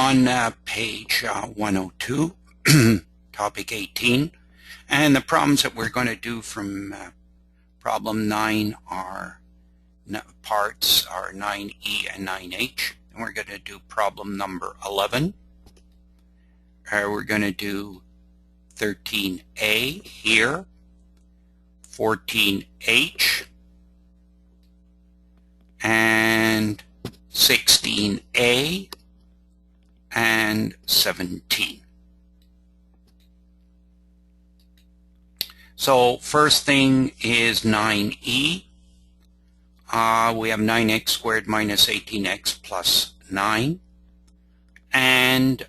on page 102, topic 18, and the problems that we're going to do from problem 9 are parts are 9E and 9H, and we're going to do problem number 11. We're going to do 13A here, 14H, and 16A, and 17. So first thing is 9E. We have 9x squared minus 18x plus 9. And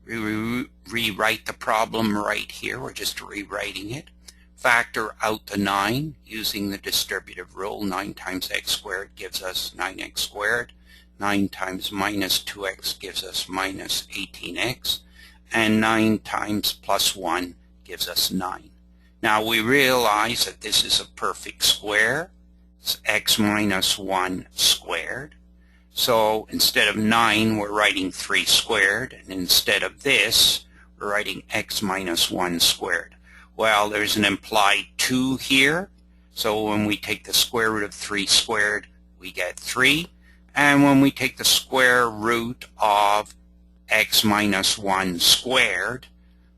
we rewrite the problem right here. We're just rewriting it. Factor out the 9 using the distributive rule. 9 times x squared gives us 9x squared. 9 times minus 2x gives us minus 18x. And 9 times plus 1 gives us 9. Now we realize that this is a perfect square. It's x minus 1 squared. So instead of 9, we're writing 3 squared. And instead of this, we're writing x minus 1 squared. Well, there's an implied 2 here. So when we take the square root of 3 squared, we get 3. And when we take the square root of x minus 1 squared,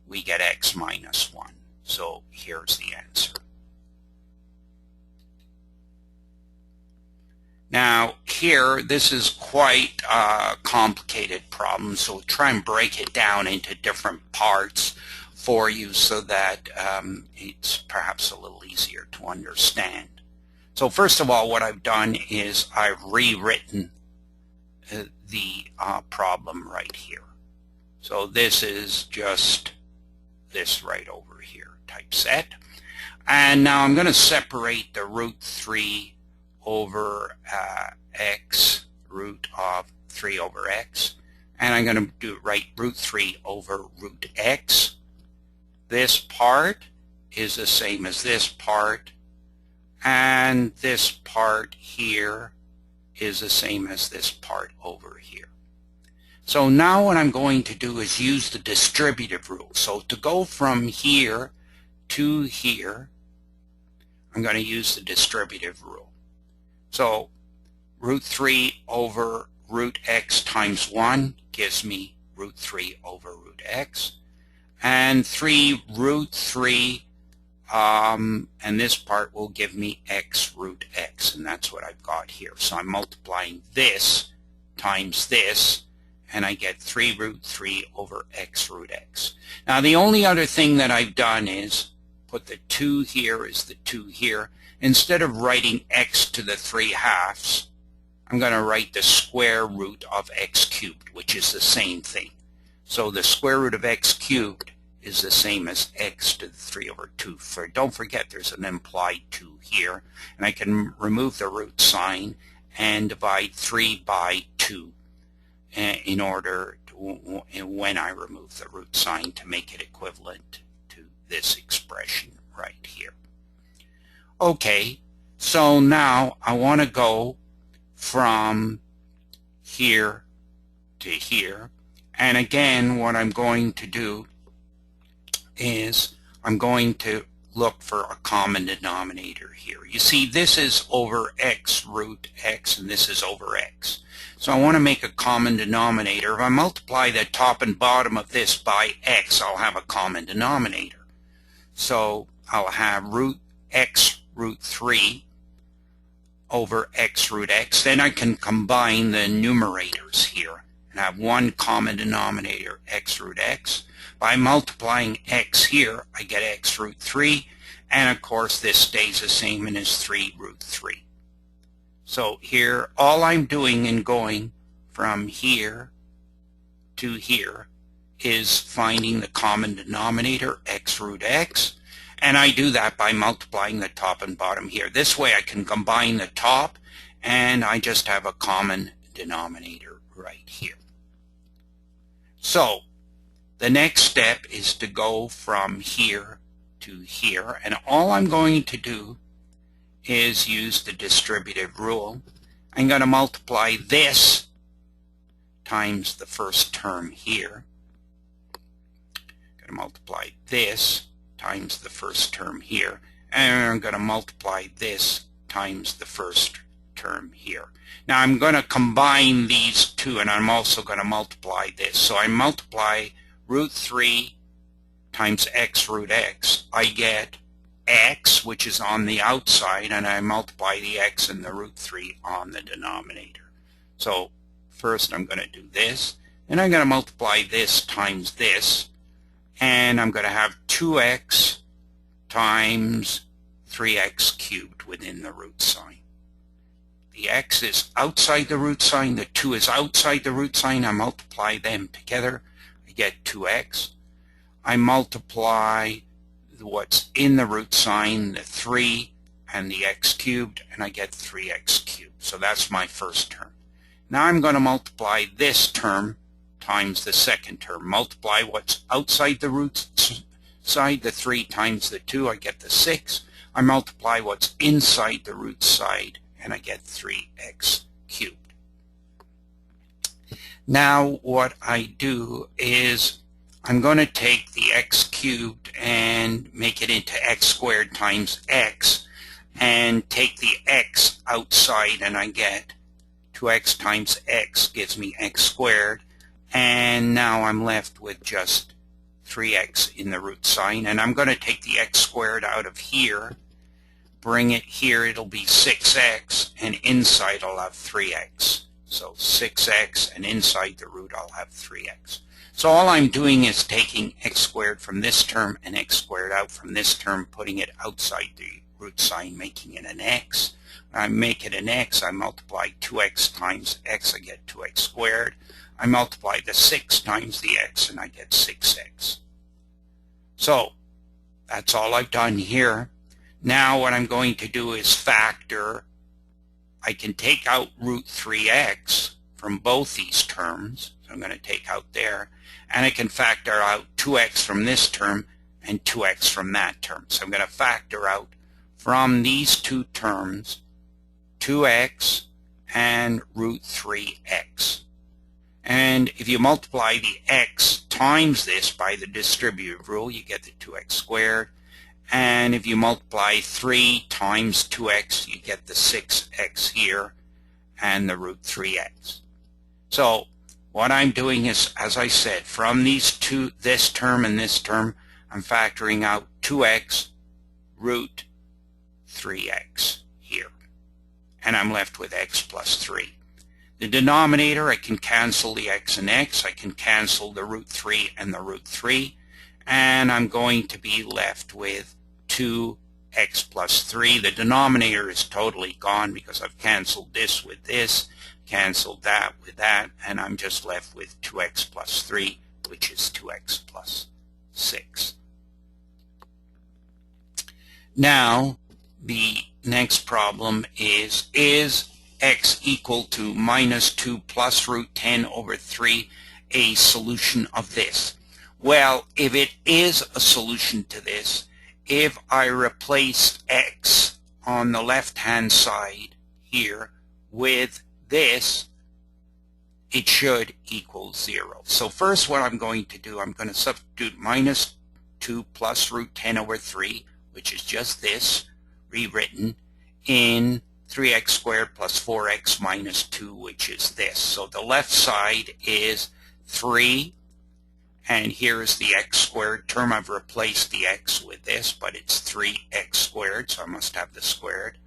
we get x minus 1. So here's the answer. Now here, this is quite a complicated problem, so we'll try and break it down into different parts for you so that it's perhaps a little easier to understand. So first of all, what I've done is I've rewritten the problem right here. So this is just this right over here typeset. And now I'm going to separate the root 3 over x, root of 3 over x. And I'm going to write root 3 over root x. This part is the same as this part, and this part here is the same as this part over here. So now what I'm going to do is use the distributive rule. So to go from here to here, I'm going to use the distributive rule. So root 3 over root x times 1 gives me root 3 over root x. And 3 root 3, and this part will give me x root x, and that's what I've got here. So I'm multiplying this times this, and I get 3 root 3 over x root x. Now the only other thing that I've done is put the 2 here is the 2 here. Instead of writing x to the 3/2, I'm going to write the square root of x cubed, which is the same thing. So the square root of x cubed is the same as x to the 3 over 2. Don't forget there's an implied 2 here, and I can remove the root sign and divide 3 by 2 in order to, when I remove the root sign, to make it equivalent to this expression right here. Okay, so now I want to go from here to here, and again what I'm going to do is I'm going to look for a common denominator here. You see, this is over x root x, and this is over x. So I want to make a common denominator. If I multiply the top and bottom of this by x, I'll have a common denominator. So I'll have root x root 3 over x root x. Then I can combine the numerators here and have one common denominator, x root x. By multiplying x here, I get x root 3, and of course this stays the same and is 3 root 3. So here, all I'm doing in going from here to here is finding the common denominator, x root x, and I do that by multiplying the top and bottom here. This way I can combine the top, and I just have a common denominator right here. So the next step is to go from here to here, and all I'm going to do is use the distributive rule. I'm going to multiply this times the first term here. I'm going to multiply this times the first term here. And I'm going to multiply this times the first term here. Now I'm going to combine these two, and I'm also going to multiply this. So I multiply root 3 times x root x. I get x, which is on the outside, and I multiply the x and the root 3 on the denominator. So first I'm going to do this, and I'm going to multiply this times this, and I'm going to have 2x times 3x cubed within the root sign. The x is outside the root sign, the 2 is outside the root sign. I multiply them together, I get 2x. I multiply what's in the root sign, the 3 and the x cubed, and I get 3x cubed. So that's my first term. Now I'm going to multiply this term times the second term. Multiply what's outside the root side, the 3 times the 2, I get the 6. I multiply what's inside the root side, and I get 3x cubed. Now what I do is I'm going to take the x cubed and make it into x squared times x, and take the x outside, and I get 2x times x gives me x squared, and now I'm left with just 3x in the root sign, and I'm going to take the x squared out of here, bring it here, it'll be 6x, and inside I'll have 3x. So 6x, and inside the root I'll have 3x. So all I'm doing is taking x squared from this term and x squared out from this term, putting it outside the root sign, making it an x. When I make it an x, I multiply 2x times x, I get 2x squared. I multiply the 6 times the x, and I get 6x. So that's all I've done here. Now what I'm going to do is factor. I can take out root 3x from both these terms. So I'm going to take out there. And I can factor out 2x from this term and 2x from that term. So I'm going to factor out from these two terms 2x and root 3x. And if you multiply the x times this by the distributive rule, you get the 2x squared. And if you multiply 3 times 2x, you get the 6x here and the root 3x. So what I'm doing is, as I said, from these two, this term and this term, I'm factoring out 2x root 3x here. And I'm left with x plus 3. The denominator, I can cancel the x and x. I can cancel the root 3 and the root 3. And I'm going to be left with 2x plus 3. The denominator is totally gone because I've canceled this with this, canceled that with that, and I'm just left with 2x plus 3, which is 2x plus 6. Now, the next problem is x equal to minus 2 plus root 10 over 3 a solution of this? Well, if it is a solution to this, if I replaced x on the left-hand side here with this, it should equal 0. So first what I'm going to do, I'm going to substitute minus 2 plus root 10 over 3, which is just this, rewritten, in 3x squared plus 4x minus 2, which is this. So the left side is 3, and here is the x squared term. I've replaced the x with this, but it's 3x squared, so I must have the squared,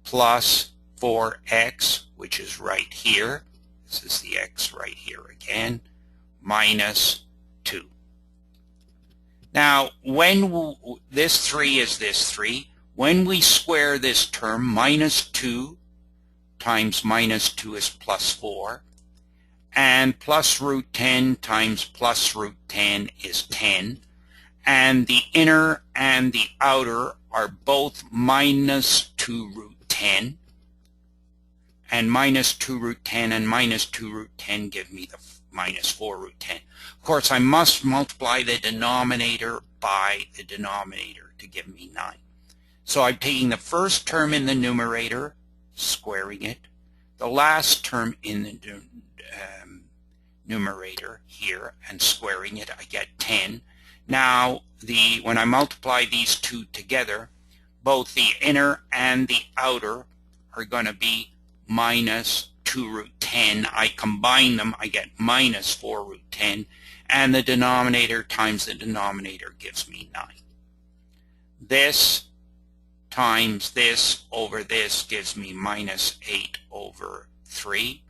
plus 4x, which is right here. This is the x right here again, minus 2. Now, when this 3 is this 3, when we square this term, minus 2 times minus 2 is plus 4, and plus root 10 times plus root 10 is 10, and the inner and the outer are both minus 2 root 10, and minus 2 root 10 and minus 2 root 10 give me the minus 4 root 10. Of course, I must multiply the denominator by the denominator to give me 9. So I'm taking the first term in the numerator, squaring it, the last term in the numerator here and squaring it, I get 10. Now, when I multiply these two together, both the inner and the outer are going to be minus 2 root 10. I combine them, I get minus 4 root 10, and the denominator times the denominator gives me 9. This times this over this gives me minus 8 over 3.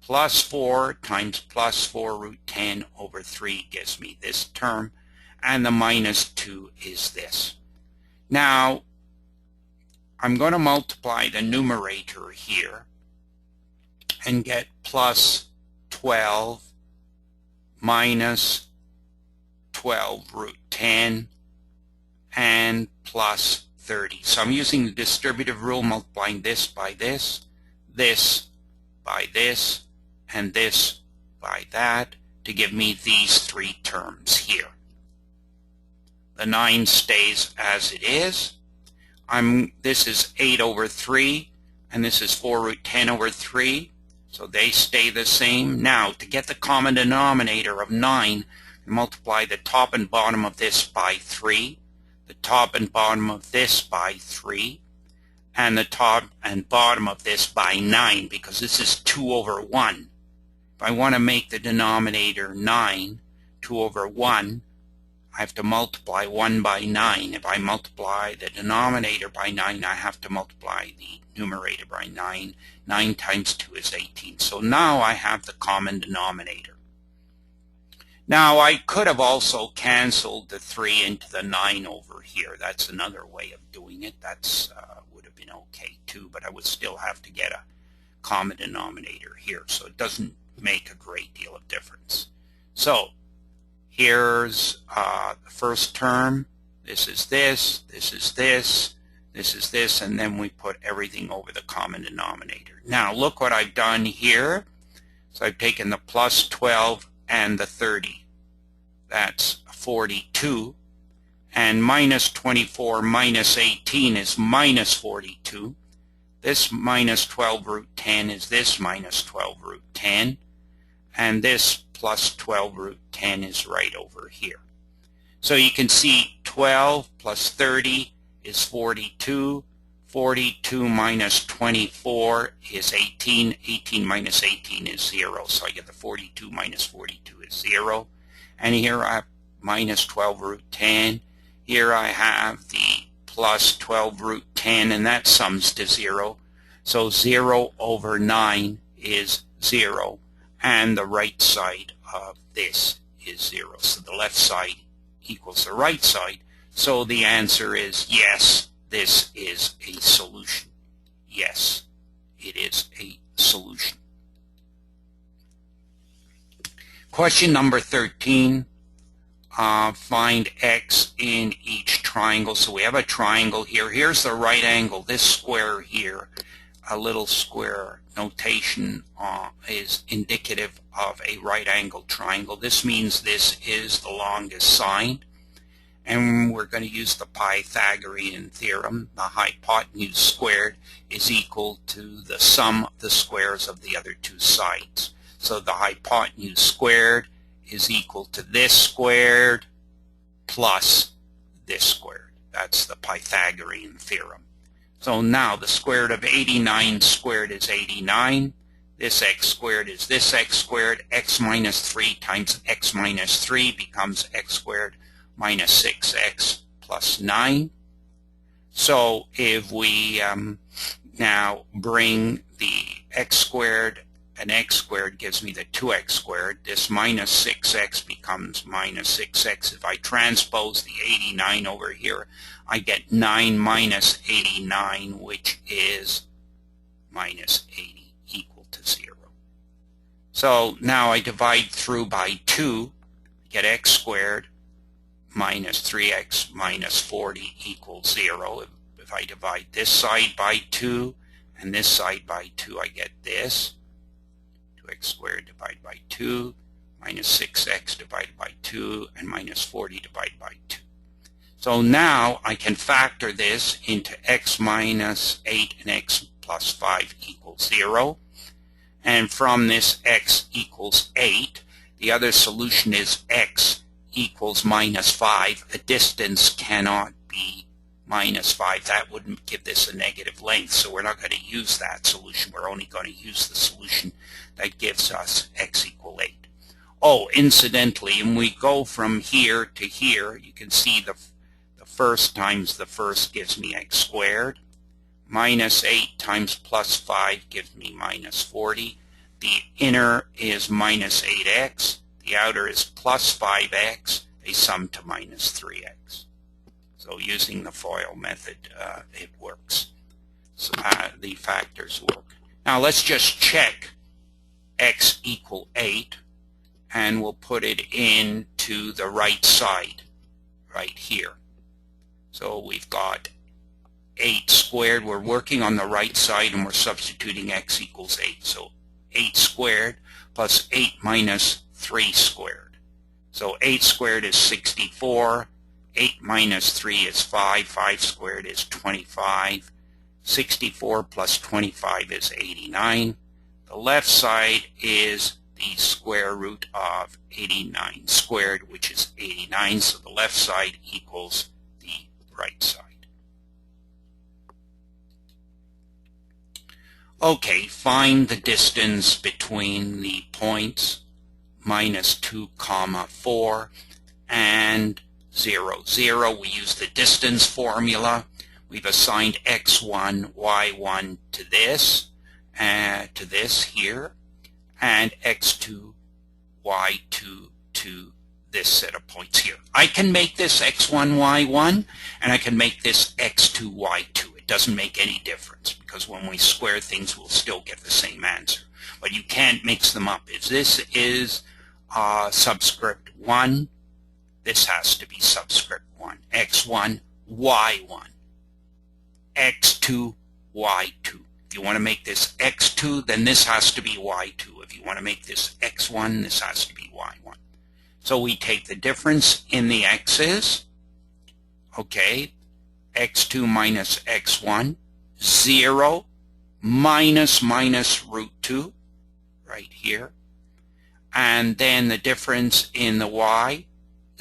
Plus 4 times plus 4 root 10 over 3 gives me this term, and the minus 2 is this. Now, I'm going to multiply the numerator here and get plus 12 minus 12 root 10 and plus 30. So I'm using the distributive rule, multiplying this by this by this, and this by that to give me these three terms here. The 9 stays as it is. This is 8 over 3, and this is 4 root 10 over 3, so they stay the same. Now, to get the common denominator of 9, multiply the top and bottom of this by 3, the top and bottom of this by 3, and the top and bottom of this by 9, because this is 2 over 1. If I want to make the denominator 9, 2 over 1, I have to multiply 1 by 9. If I multiply the denominator by 9, I have to multiply the numerator by 9. 9 times 2 is 18. So now I have the common denominator. Now, I could have also canceled the 3 into the 9 over here. That's another way of doing it. That's would have been okay too, but I would still have to get a common denominator here. So it doesn't make a great deal of difference. So here's the first term. This is this, this is this, this is this, and then we put everything over the common denominator. Now look what I've done here. So I've taken the plus 12 and the 30. That's 42. And minus 24 minus 18 is minus 42. This minus 12 root 10 is this minus 12 root 10. And this plus 12 root 10 is right over here. So you can see 12 plus 30 is 42. 42 minus 24 is 18. 18 minus 18 is 0. So I get the 42 minus 42 is 0. And here I have minus 12 root 10. Here I have the plus 12 root 10, and that sums to 0. So 0 over 9 is 0. And the right side of this is 0. So the left side equals the right side. So the answer is yes, this is a solution. Yes, it is a solution. Question number 13. Find x in each triangle. So we have a triangle here. Here's the right angle. This square here, a little square notation is indicative of a right angled triangle. This means this is the longest side. And we're going to use the Pythagorean Theorem. The hypotenuse squared is equal to the sum of the squares of the other two sides. So the hypotenuse squared is equal to this squared plus this squared. That's the Pythagorean Theorem. So now the square root of 89 squared is 89. This x squared is this x squared. X minus 3 times x minus 3 becomes x squared minus 6x plus 9. So if we now bring the x squared, and x squared gives me the 2x squared. This minus 6x becomes minus 6x. If I transpose the 89 over here, I get 9 minus 89, which is minus 80, equal to 0. So now I divide through by 2, get x squared minus 3x minus 40 equals 0. If I divide this side by 2 and this side by 2, I get this. 2x squared divided by 2 minus 6x divided by 2 and minus 40 divided by 2. So now I can factor this into x minus 8 and x plus 5 equals 0. And from this x equals 8, The other solution is x equals -5. A distance cannot be -5. That wouldn't give this a negative length, so we're not going to use that solution. We're only going to use the solution that gives us x equal 8. Oh, incidentally, when we go from here to here, you can see the first times the first gives me x squared. -8 times +5 gives me -40. The inner is -8x. The outer is +5x. They sum to -3x. So using the FOIL method, it works. So the factors work. Now let's just check x equal 8, and we'll put it into the right side right here. So we've got 8 squared. We're working on the right side, and we're substituting x equals 8. So 8 squared plus 8 minus 3 squared. So 8 squared is 64. 8 minus 3 is 5. 5 squared is 25. 64 plus 25 is 89. The left side is the square root of 89 squared, which is 89. So the left side equals the right side. Okay, find the distance between the points -2, 4 and 0, 0. We use the distance formula. We've assigned x1, y1 to this here, and x2, y2 to this set of points here. I can make this x1, y1, and I can make this x2, y2. It doesn't make any difference, because when we square things, we'll still get the same answer. But you can't mix them up. If this is subscript 1, this has to be subscript 1. x1, y1. x2, y2. If you want to make this x2, then this has to be y2. If you want to make this x1, this has to be y1. So we take the difference in the x's. Okay, x2 minus x1, 0 minus root 2, right here. And then the difference in the y,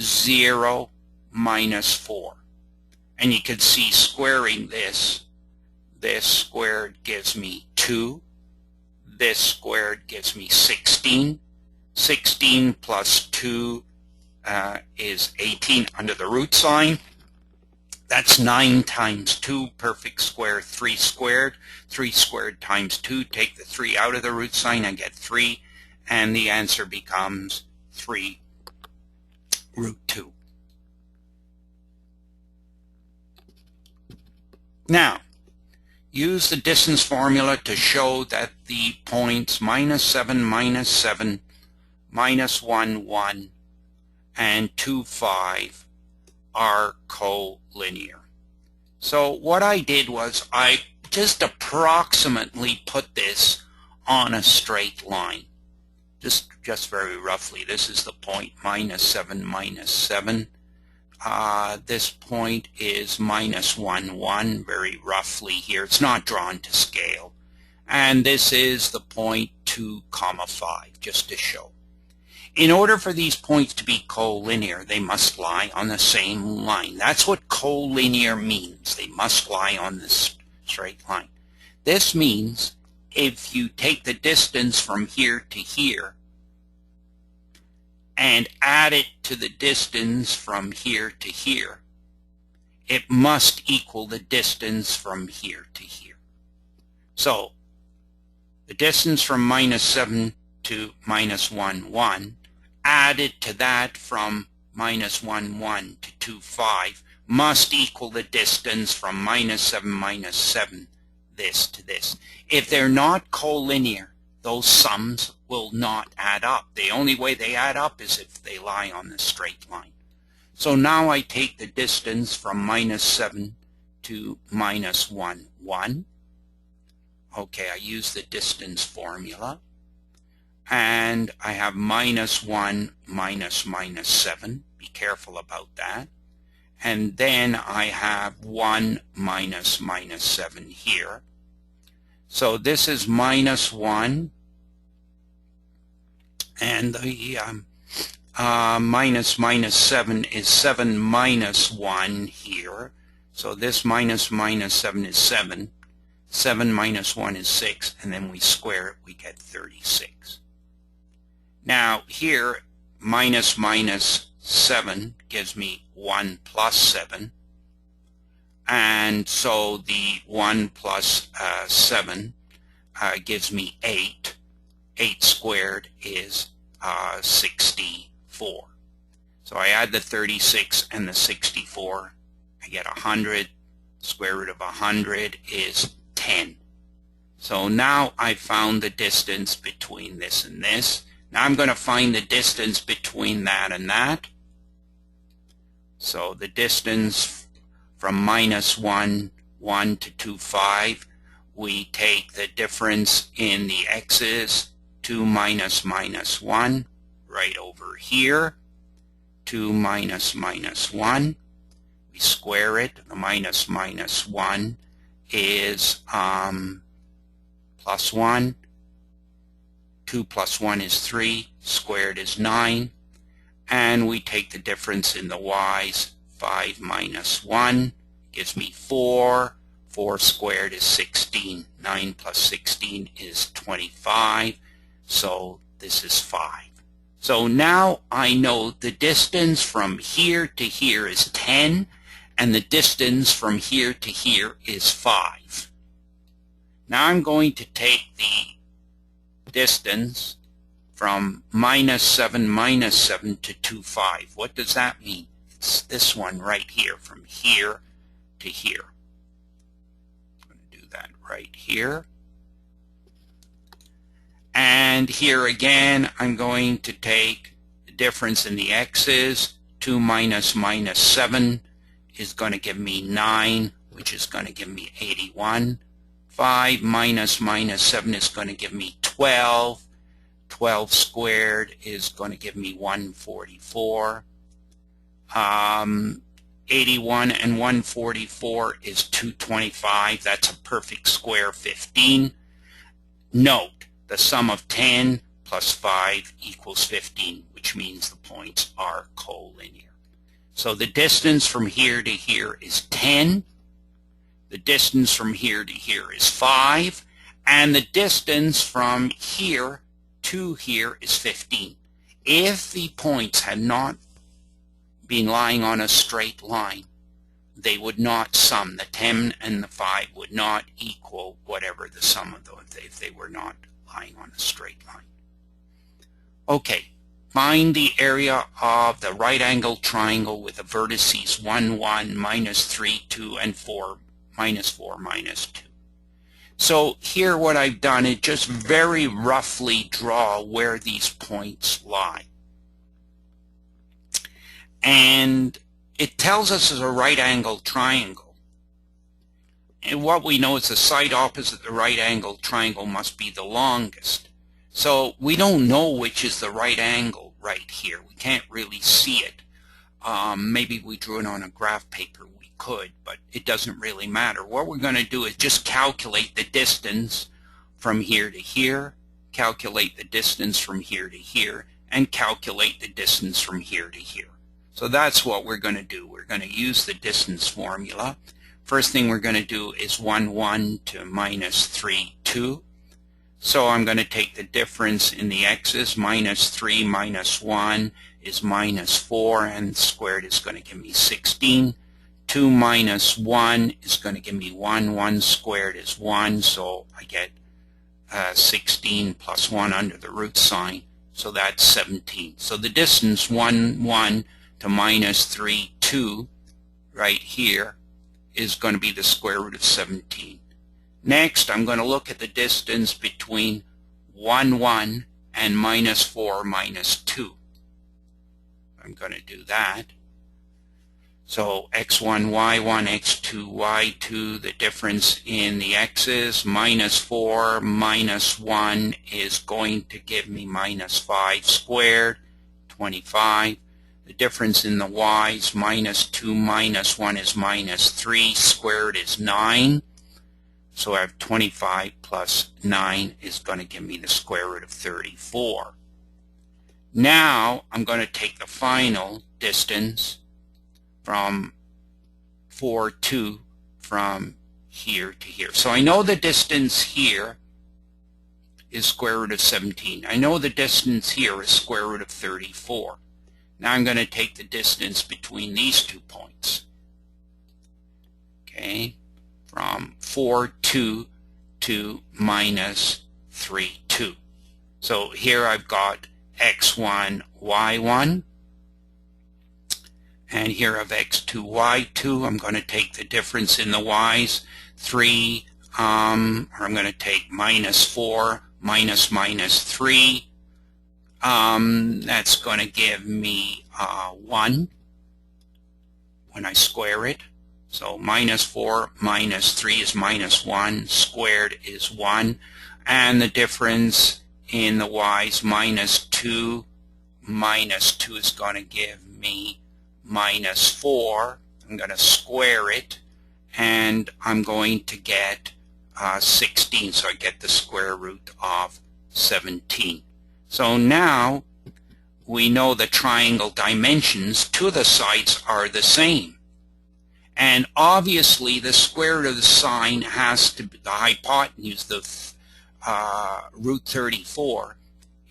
0 minus 4. And you can see squaring this squared gives me 2. This squared gives me 16. 16 plus 2 is 18 under the root sign. That's 9 times 2, perfect square, 3 squared. 3 squared times 2, take the 3 out of the root sign, I get 3. And the answer becomes 3 root 2. Now, use the distance formula to show that the points -7, -7, -1, 1, and 2, 5 are collinear. So what I did was I just approximately put this on a straight line. Just very roughly. This is the point -7, -7. This point is -1, 1, very roughly here. It's not drawn to scale. And this is the point 2, 5, just to show. In order for these points to be collinear, they must lie on the same line. That's what collinear means. They must lie on this straight line. This means if you take the distance from here to here and add it to the distance from here to here, it must equal the distance from here to here. So the distance from -7 to -1, 1, added to that from -1, 1 to 2, 5, must equal the distance from -7, -7, this to this. If they're not collinear, those sums will not add up. The only way they add up is if they lie on the straight line. So now I take the distance from -7 to -1, 1. Okay, I use the distance formula. And I have -1 minus -7. Be careful about that. And then I have 1 minus -7 here. So this is -1. And the minus minus 7 is 7 minus 1 here. So this minus minus 7 is 7. 7 minus 1 is 6, and then we square it, we get 36. Now here, minus minus 7 gives me 1 plus 7. And so the 1 plus 7 gives me 8. 8 squared is 64. So I add the 36 and the 64. I get 100. Square root of 100 is 10. So now I found the distance between this and this. Now I'm going to find the distance between that and that. So the distance from minus 1, 1 to 2, 5, we take the difference in the x's, 2 minus minus 1, right over here. 2 minus minus 1. We square it. The minus minus 1 is plus 1. 2 plus 1 is 3. Squared is 9. And we take the difference in the y's. 5 minus 1 gives me 4. 4 squared is 16. 9 plus 16 is 25. So this is 5. So now I know the distance from here to here is 10, and the distance from here to here is 5. Now I'm going to take the distance from minus 7 to 2, 5. What does that mean? It's this one right here, from here to here. I'm going to do that right here. And here again, I'm going to take the difference in the x's. 2 minus minus 7 is going to give me 9, which is going to give me 81. 5 minus minus 7 is going to give me 12. 12 squared is going to give me 144. 81 and 144 is 225. That's a perfect square 15. Note, the sum of 10 plus 5 equals 15, which means the points are collinear. So the distance from here to here is 10. The distance from here to here is 5. And the distance from here to here is 15. If the points had not been lying on a straight line, they would not sum. The 10 and the 5 would not equal whatever the sum of those if they were not lying on a straight line. Okay, find the area of the right angle triangle with the vertices 1, 1, minus 3, 2, and 4, minus 4, minus 2. So here what I've done is just very roughly draw where these points lie. And it tells us it's a right angle triangle. And what we know is the side opposite the right angle triangle must be the longest. So we don't know which is the right angle right here. We can't really see it. Maybe we drew it on a graph paper. We could, but it doesn't really matter. What we're going to do is just calculate the distance from here to here, calculate the distance from here to here, and calculate the distance from here to here. So that's what we're going to do. We're going to use the distance formula. First thing we're going to do is 1, 1 to minus 3, 2. So I'm going to take the difference in the x's. Minus 3 minus 1 is minus 4, and squared is going to give me 16. 2 minus 1 is going to give me 1. 1 squared is 1, so I get 16 plus 1 under the root sign, so that's 17. So the distance 1, 1 to minus 3, 2 right here is going to be the square root of 17. Next, I'm going to look at the distance between 1, 1 and minus 4, minus 2. I'm going to do that. So x1, y1, x2, y2, the difference in the x's, minus 4 minus 1 is going to give me minus 5 squared, 25. The difference in the y's, minus 2 minus 1 is minus 3, squared is 9. So I have 25 plus 9 is going to give me the square root of 34. Now I'm going to take the final distance from 4, 2 from here to here. So I know the distance here is square root of 17. I know the distance here is square root of 34. Now I'm going to take the distance between these 2 points. Okay, from 4, 2 to minus 3, 2. So here I've got x1, y1. And here I have x2, y2. I'm going to take the difference in the y's, 3, or I'm going to take minus 4 minus 3. That's going to give me 1 when I square it. So minus 4 minus 3 is minus 1, squared is 1. And the difference in the y's, minus 2 is going to give me minus 4. I'm going to square it, and I'm going to get 16, so I get the square root of 17. So now we know the triangle dimensions to the sides are the same. And obviously the square root of the sine has to be, the hypotenuse, the root 34,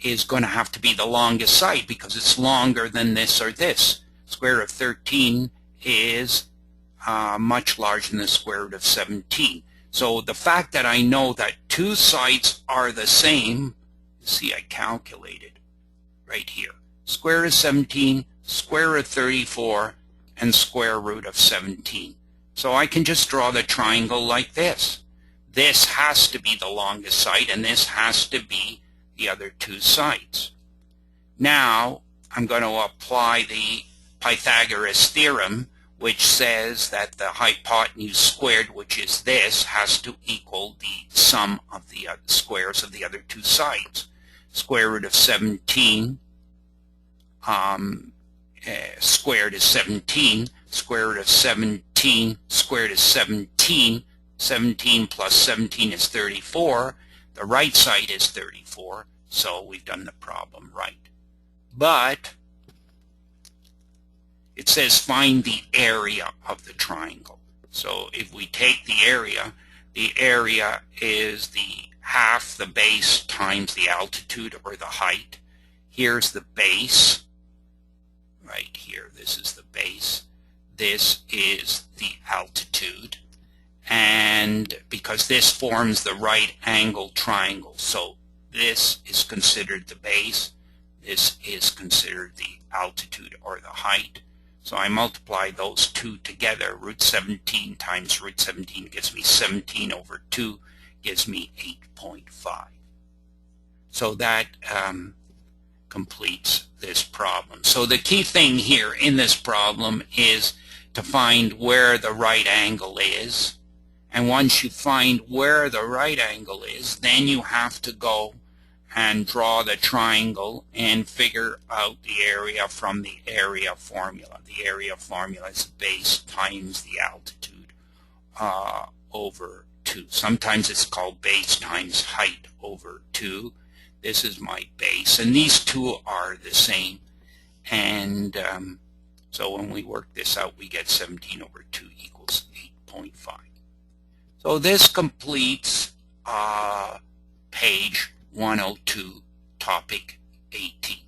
is going to have to be the longest side because it's longer than this or this. Square root of 13 is much larger than the square root of 17. So the fact that I know that 2 sides are the same, see, I calculated right here. Square root of 17, square root of 34, and square root of 17. So I can just draw the triangle like this. This has to be the longest side, and this has to be the other 2 sides. Now I'm going to apply the Pythagoras Theorem, which says that the hypotenuse squared, which is this, has to equal the sum of the squares of the other 2 sides. Square root of 17 squared is 17. Square root of 17 squared is 17. 17 plus 17 is 34. The right side is 34, so we've done the problem right. But it says find the area of the triangle. So if we take the area is the half the base times the altitude or the height. Here's the base. Right here, this is the base. This is the altitude. And because this forms the right angle triangle, so this is considered the base, this is considered the altitude or the height. So I multiply those 2 together. Root 17 times root 17 gives me 17 over 2, gives me 8.5. So that completes this problem. So the key thing here in this problem is to find where the right angle is. And once you find where the right angle is, then you have to go and draw the triangle and figure out the area from the area formula. The area formula is base times the altitude over 2. Sometimes it's called base times height over 2. This is my base, and these 2 are the same. And so when we work this out, we get 17 over 2 equals 8.5. So this completes page 102, topic 18.